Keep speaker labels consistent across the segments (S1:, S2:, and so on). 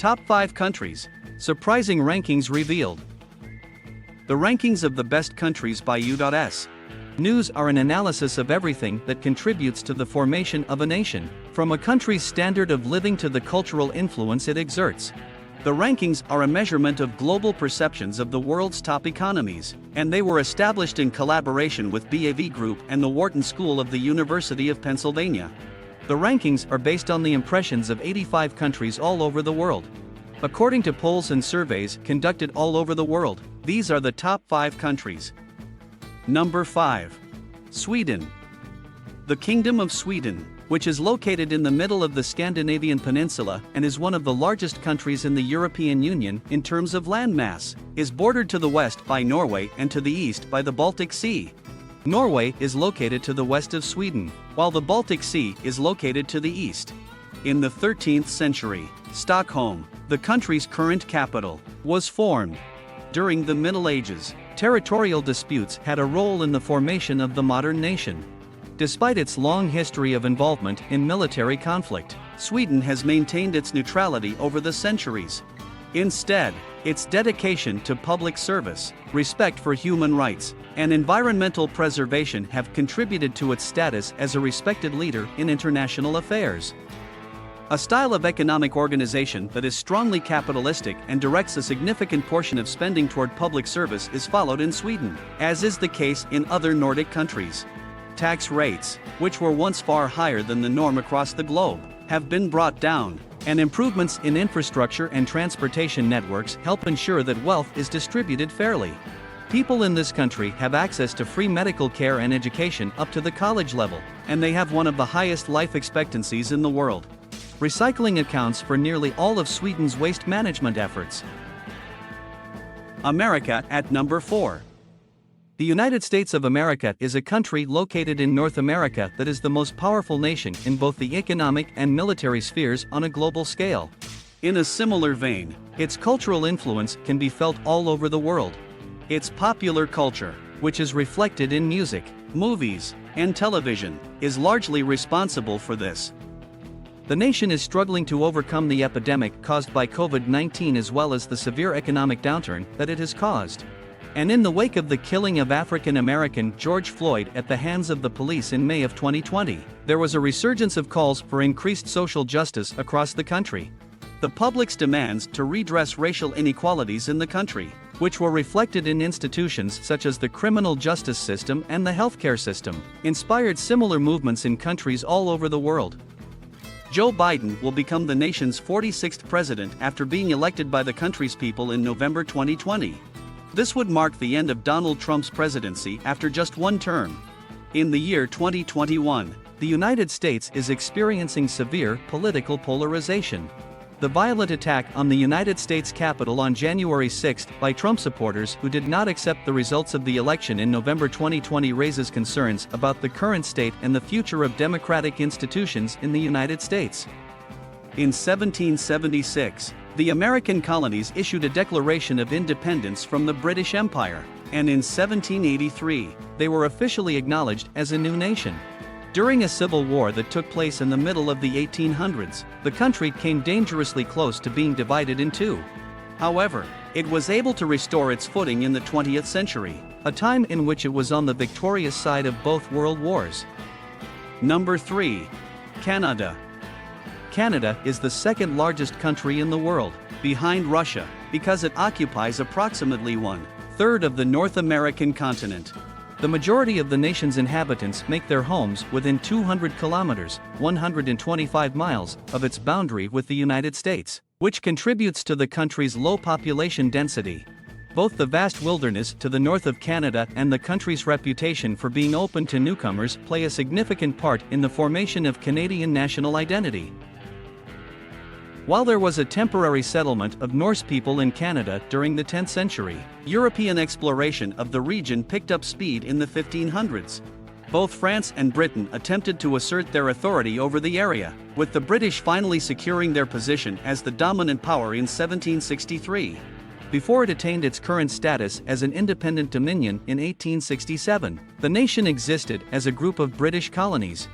S1: Top 5 countries. Surprising rankings revealed. The rankings of the best countries by U.S. News are an analysis of everything that contributes to the formation of a nation, from a country's standard of living to the cultural influence it exerts. The rankings are a measurement of global perceptions of the world's top economies, and they were established in collaboration with BAV Group and the Wharton School of the University of Pennsylvania. The rankings are based on the impressions of 85 countries all over the world. According to polls and surveys conducted all over the world, these are the top 5 countries. Number 5. Sweden. The Kingdom of Sweden, which is located in the middle of the Scandinavian peninsula and is one of the largest countries in the European Union in terms of landmass, is bordered to the west by Norway and to the east by the Baltic Sea. Norway is located to the west of Sweden, while the Baltic Sea is located to the east. In the 13th century, Stockholm, the country's current capital, was formed. During the Middle Ages, territorial disputes had a role in the formation of the modern nation. Despite its long history of involvement in military conflict, Sweden has maintained its neutrality over the centuries. Instead, its dedication to public service, respect for human rights, and environmental preservation have contributed to its status as a respected leader in international affairs. A style of economic organization that is strongly capitalistic and directs a significant portion of spending toward public service is followed in Sweden, as is the case in other Nordic countries. Tax rates, which were once far higher than the norm across the globe, have been brought down, and improvements in infrastructure and transportation networks help ensure that wealth is distributed fairly. People in this country have access to free medical care and education up to the college level, and they have one of the highest life expectancies in the world. Recycling accounts for nearly all of Sweden's waste management efforts. America at number 4. The United States of America is a country located in North America that is the most powerful nation in both the economic and military spheres on a global scale. In a similar vein, its cultural influence can be felt all over the world. Its popular culture, which is reflected in music, movies, and television, is largely responsible for this. The nation is struggling to overcome the epidemic caused by COVID-19 as well as the severe economic downturn that it has caused. And in the wake of the killing of African-American George Floyd at the hands of the police in May of 2020, there was a resurgence of calls for increased social justice across the country. The public's demands to redress racial inequalities in the country, which were reflected in institutions such as the criminal justice system and the healthcare system, inspired similar movements in countries all over the world. Joe Biden will become the nation's 46th president after being elected by the country's people in November 2020. This would mark the end of Donald Trump's presidency after just one term. In the year 2021, the United States is experiencing severe political polarization. The violent attack on the United States Capitol on January 6 by Trump supporters who did not accept the results of the election in November 2020 raises concerns about the current state and the future of democratic institutions in the United States. In 1776, the American colonies issued a declaration of independence from the British Empire, and in 1783, they were officially acknowledged as a new nation. During a civil war that took place in the middle of the 1800s, the country came dangerously close to being divided in two. However, it was able to restore its footing in the 20th century, a time in which it was on the victorious side of both world wars. Number 3. Canada. Canada is the second largest country in the world, behind Russia, because it occupies approximately 1/3 of the North American continent. The majority of the nation's inhabitants make their homes within 200 kilometers, 125 miles, of its boundary with the United States, which contributes to the country's low population density. Both the vast wilderness to the north of Canada and the country's reputation for being open to newcomers play a significant part in the formation of Canadian national identity. While there was a temporary settlement of Norse people in Canada during the 10th century, European exploration of the region picked up speed in the 1500s. Both France and Britain attempted to assert their authority over the area, with the British finally securing their position as the dominant power in 1763. Before it attained its current status as an independent dominion in 1867, the nation existed as a group of British colonies.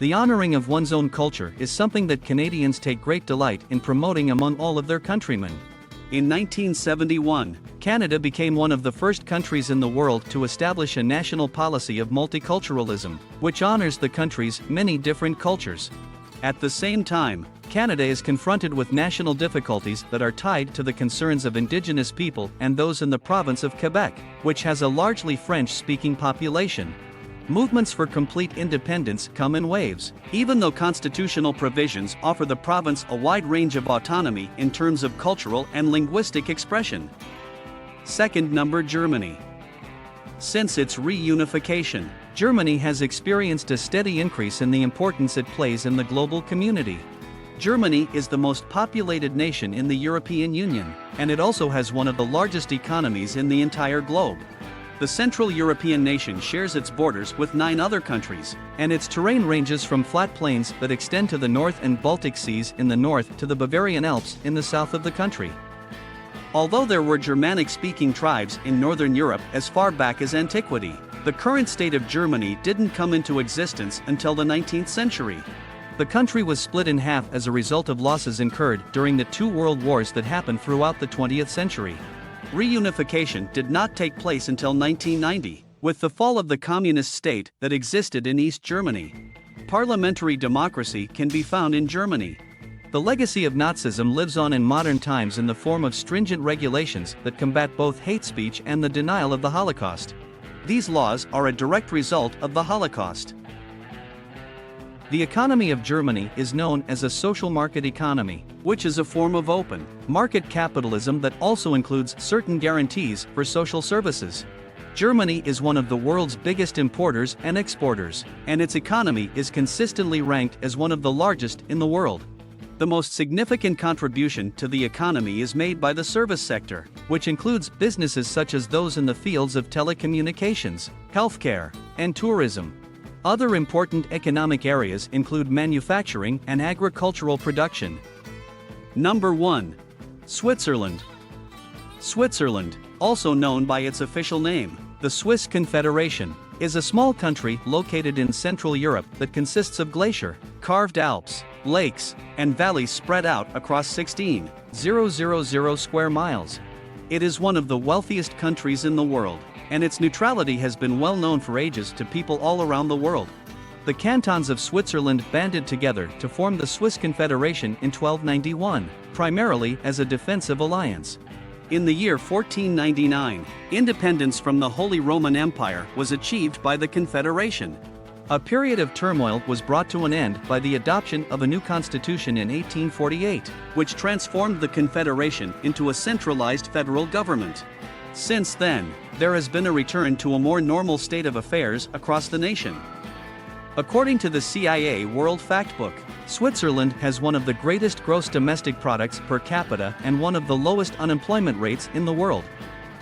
S1: The honoring of one's own culture is something that Canadians take great delight in promoting among all of their countrymen. In 1971, Canada became one of the first countries in the world to establish a national policy of multiculturalism, which honors the country's many different cultures. At the same time, Canada is confronted with national difficulties that are tied to the concerns of Indigenous people and those in the province of Quebec, which has a largely French-speaking population. Movements for complete independence come in waves, even though constitutional provisions offer the province a wide range of autonomy in terms of cultural and linguistic expression. Second number, Germany. Since its reunification, Germany has experienced a steady increase in the importance it plays in the global community. Germany is the most populated nation in the European Union, and it also has one of the largest economies in the entire globe. The Central European nation shares its borders with 9 other countries, and its terrain ranges from flat plains that extend to the North and Baltic Seas in the north to the Bavarian Alps in the south of the country. Although there were Germanic-speaking tribes in Northern Europe as far back as antiquity, the current state of Germany didn't come into existence until the 19th century. The country was split in half as a result of losses incurred during the 2 world wars that happened throughout the 20th century. Reunification did not take place until 1990, with the fall of the communist state that existed in East Germany. Parliamentary democracy can be found in Germany. The legacy of Nazism lives on in modern times in the form of stringent regulations that combat both hate speech and the denial of the Holocaust. These laws are a direct result of the Holocaust. The economy of Germany is known as a social market economy, which is a form of open market capitalism that also includes certain guarantees for social services. Germany is one of the world's biggest importers and exporters, and its economy is consistently ranked as one of the largest in the world. The most significant contribution to the economy is made by the service sector, which includes businesses such as those in the fields of telecommunications, healthcare, and tourism. Other important economic areas include manufacturing and agricultural production. Number 1. Switzerland. Switzerland, also known by its official name, the Swiss Confederation, is a small country located in Central Europe that consists of glacier-carved Alps, lakes, and valleys spread out across 16,000 square miles. It is one of the wealthiest countries in the world, and its neutrality has been well known for ages to people all around the world. The cantons of Switzerland banded together to form the Swiss Confederation in 1291, primarily as a defensive alliance. In the year 1499, independence from the Holy Roman Empire was achieved by the Confederation. A period of turmoil was brought to an end by the adoption of a new constitution in 1848, which transformed the Confederation into a centralized federal government. Since then, there has been a return to a more normal state of affairs across the nation. According to the CIA World Factbook, Switzerland has one of the greatest gross domestic products per capita and one of the lowest unemployment rates in the world.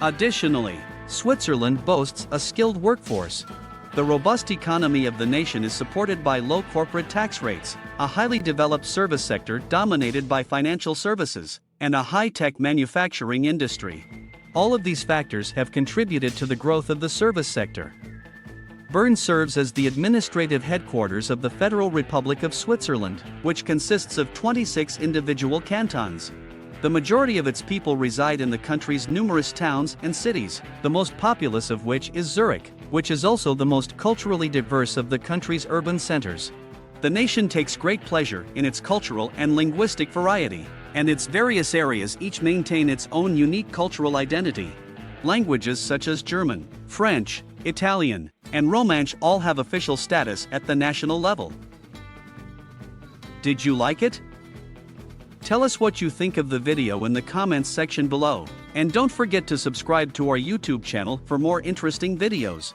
S1: Additionally, Switzerland boasts a skilled workforce. The robust economy of the nation is supported by low corporate tax rates, a highly developed service sector dominated by financial services, and a high-tech manufacturing industry. All of these factors have contributed to the growth of the service sector. Bern serves as the administrative headquarters of the Federal Republic of Switzerland, which consists of 26 individual cantons. The majority of its people reside in the country's numerous towns and cities, the most populous of which is Zurich, which is also the most culturally diverse of the country's urban centers. The nation takes great pleasure in its cultural and linguistic variety, and its various areas each maintain its own unique cultural identity. Languages such as German, French, Italian, and Romansh all have official status at the national level. Did you like it? Tell us what you think of the video in the comments section below, and don't forget to subscribe to our YouTube channel for more interesting videos.